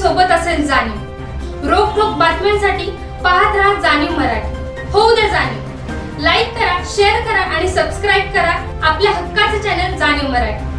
सोबत असेल जाणीव। रोखोक बातम्यांसाठी पाहत राहा जाणीव मराठी। होऊ द्या जाणीव। लाईक करा, शेअर करा आणि सबस्क्राईब करा आपल्या हक्काचे चॅनल जाणीव मराठी।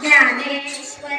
ज्ञानेश्वर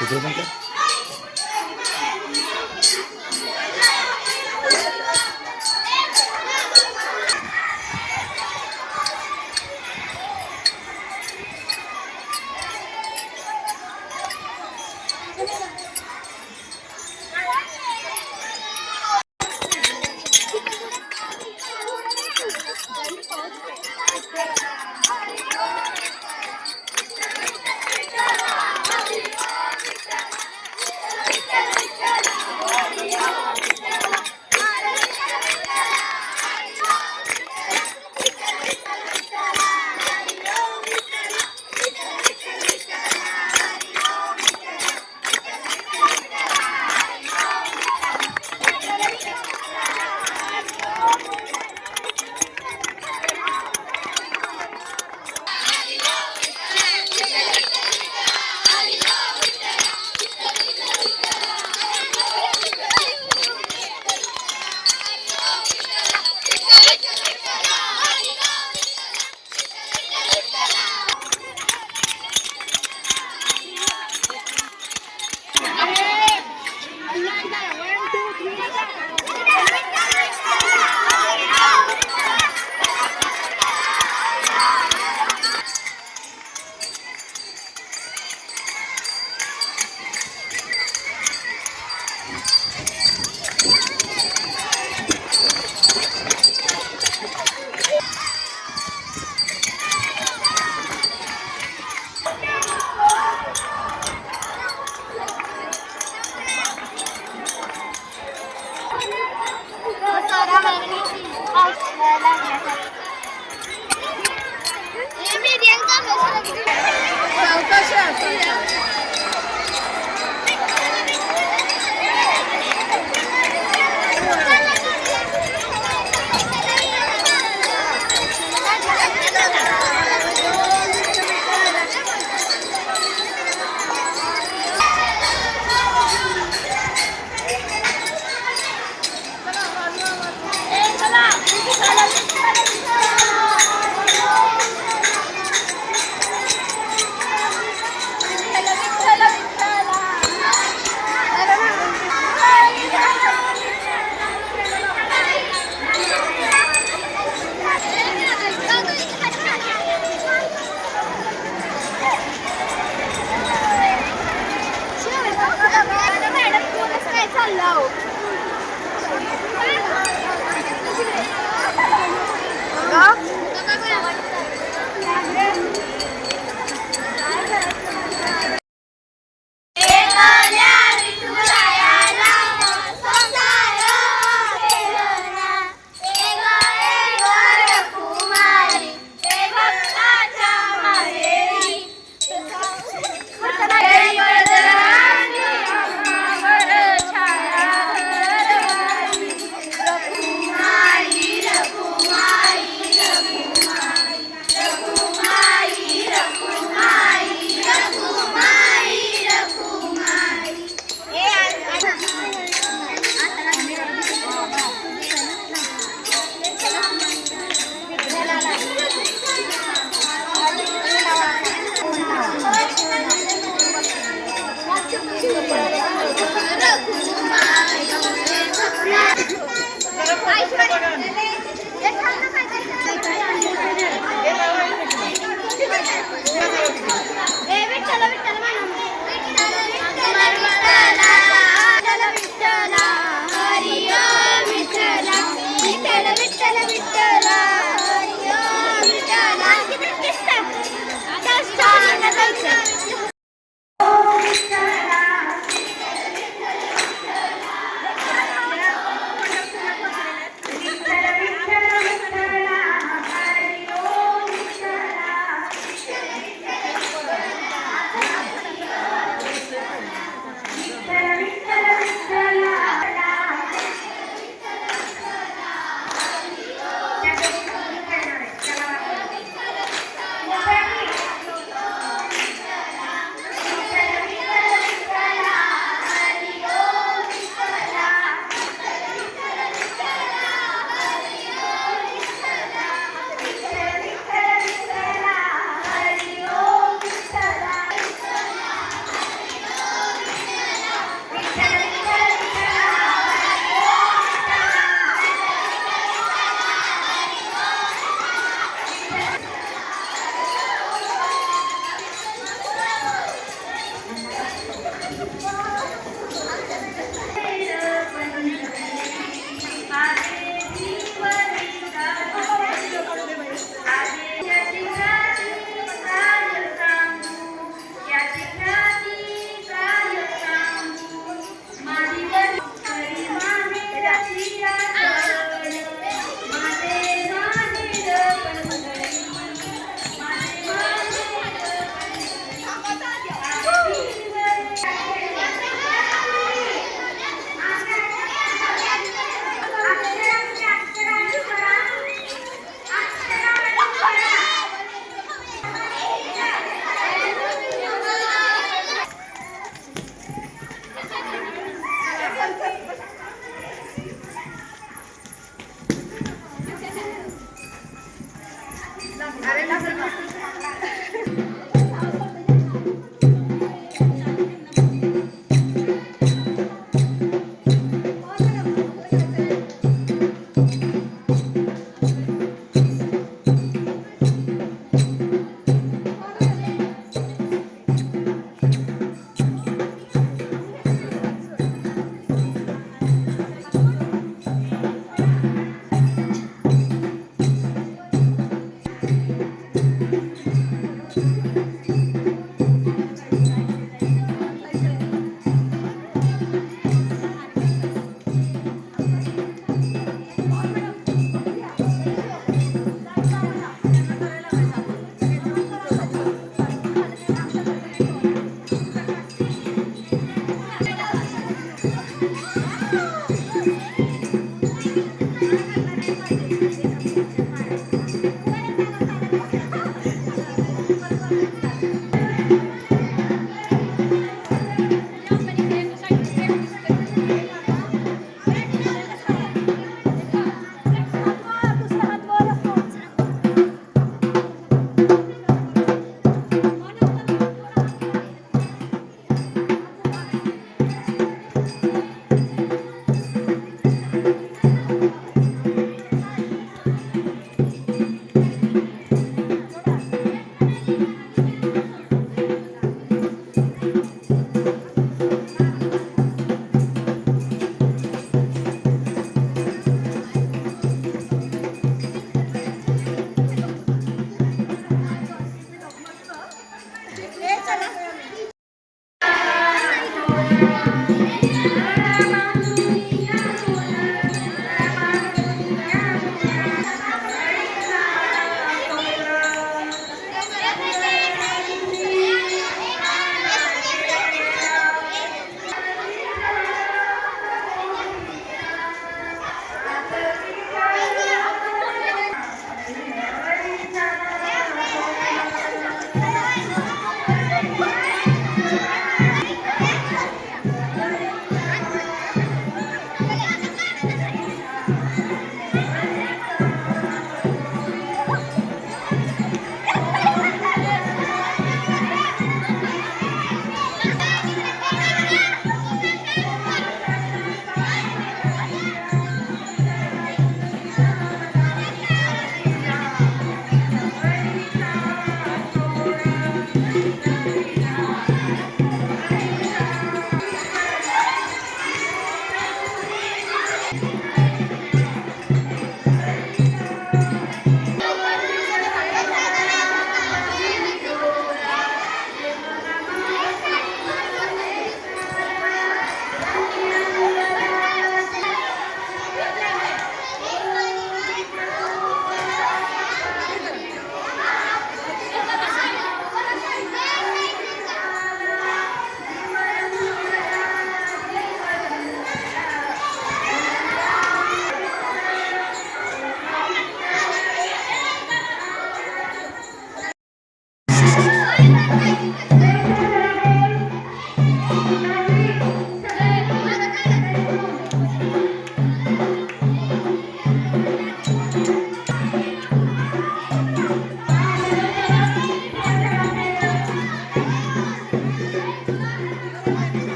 तिथे पण काय?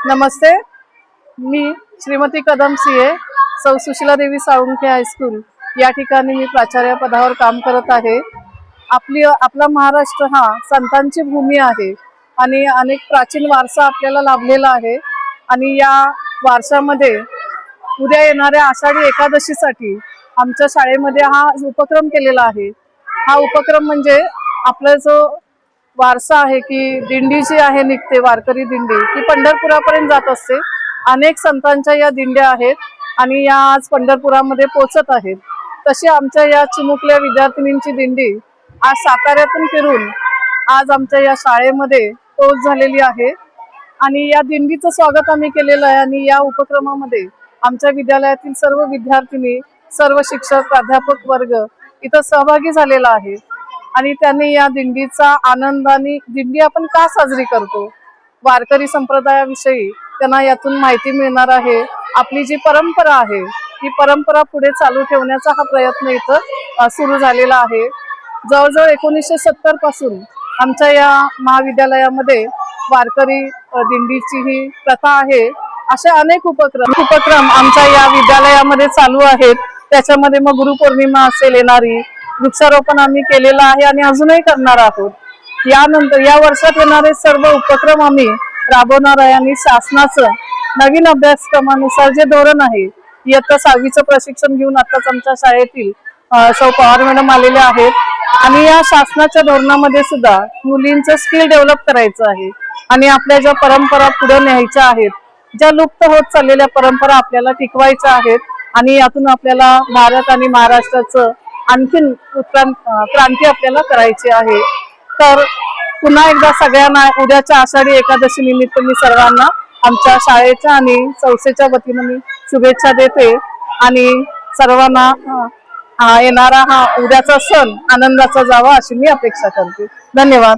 नमस्ते, मी श्रीमती कदम सीए सौ सुशीला देवी साळुंखे हायस्कूल या ठिकाणी मी प्राचार्य पदावर काम करत आहे। आपला महाराष्ट्र हा संतांची भूमी आहे आणि अनेक प्राचीन वारसा आपल्याला लाभलेला आहे आणि या वारशामध्ये उद्या येणाऱ्या आषाढी एकादशीसाठी आमच्या शाळेमध्ये हा उपक्रम केलेला आहे। हा उपक्रम म्हणजे आपला जो वारसा आहे की दिंडी जी आहे निघते वारकरी दिंडी ती पंढरपुरापर्यंत जात असते। अनेक संतांच्या या दिंड्या आहेत आणि या आज पंढरपुरामध्ये पोहोचत आहेत। तशी आमच्या या चिमुकल्या विद्यार्थिनींची दिंडी आज साताऱ्यातून फिरून आज आमच्या या शाळेमध्ये पोहोच झालेली आहे आणि या दिंडीचं स्वागत आम्ही केलेलं आहे आणि या उपक्रमामध्ये आमच्या विद्यालयातील सर्व विद्यार्थिनी, सर्व शिक्षक, प्राध्यापक वर्ग इथं सहभागी झालेला आहे आणि त्यांनी या दिंडीचा आनंदाने दिंडी आपण का साजरी करतो, वारकरी संप्रदायाविषयी त्यांना यातून माहिती मिळणार आहे। आपली जी परंपरा आहे ही परंपरा पुढे चालू ठेवण्याचा हा प्रयत्न इथं सुरू झालेला आहे। जवळजवळ 1970 पासून आमच्या या महाविद्यालयामध्ये वारकरी दिंडीची ही प्रथा आहे। असे अनेक उपक्रम आमच्या या विद्यालयामध्ये चालू आहेत। त्याच्यामध्ये मग गुरुपौर्णिमा असेल येणारी, वृक्षारोपण आम्ही केलेलं आहे आणि अजूनही करणार आहोत। यानंतर या वर्षात येणारे सर्व उपक्रम आम्ही राबवणार आहे आणि शासनाचं नवीन अभ्यासक्रमानुसार जे धोरण आहे, इयत्ता 6वीचं प्रशिक्षण घेऊन आताच आमच्या शाळेतील सौ पवार मॅडम आलेले आहेत आणि या शासनाच्या धोरणामध्ये सुद्धा मुलींचं स्किल डेव्हलप करायचं आहे आणि आपल्या ज्या परंपरा पुढे न्यायच्या आहेत, ज्या लुप्त होत चाललेल्या परंपरा आपल्याला टिकवायच्या आहेत आणि यातून आपल्याला भारत आणि महाराष्ट्राचं आणखीन क्रांती आपल्याला करायची आहे। तर पुन्हा एकदा सगळ्यांना उद्याच्या आषाढी एकादशी निमित्त मी सर्वांना आमच्या शाळेच्या आणि संस्थेच्या वतीने मी शुभेच्छा देते आणि सर्वांना येणारा हा उद्याचा सण आनंदाचा जावा अशी मी अपेक्षा करते। धन्यवाद।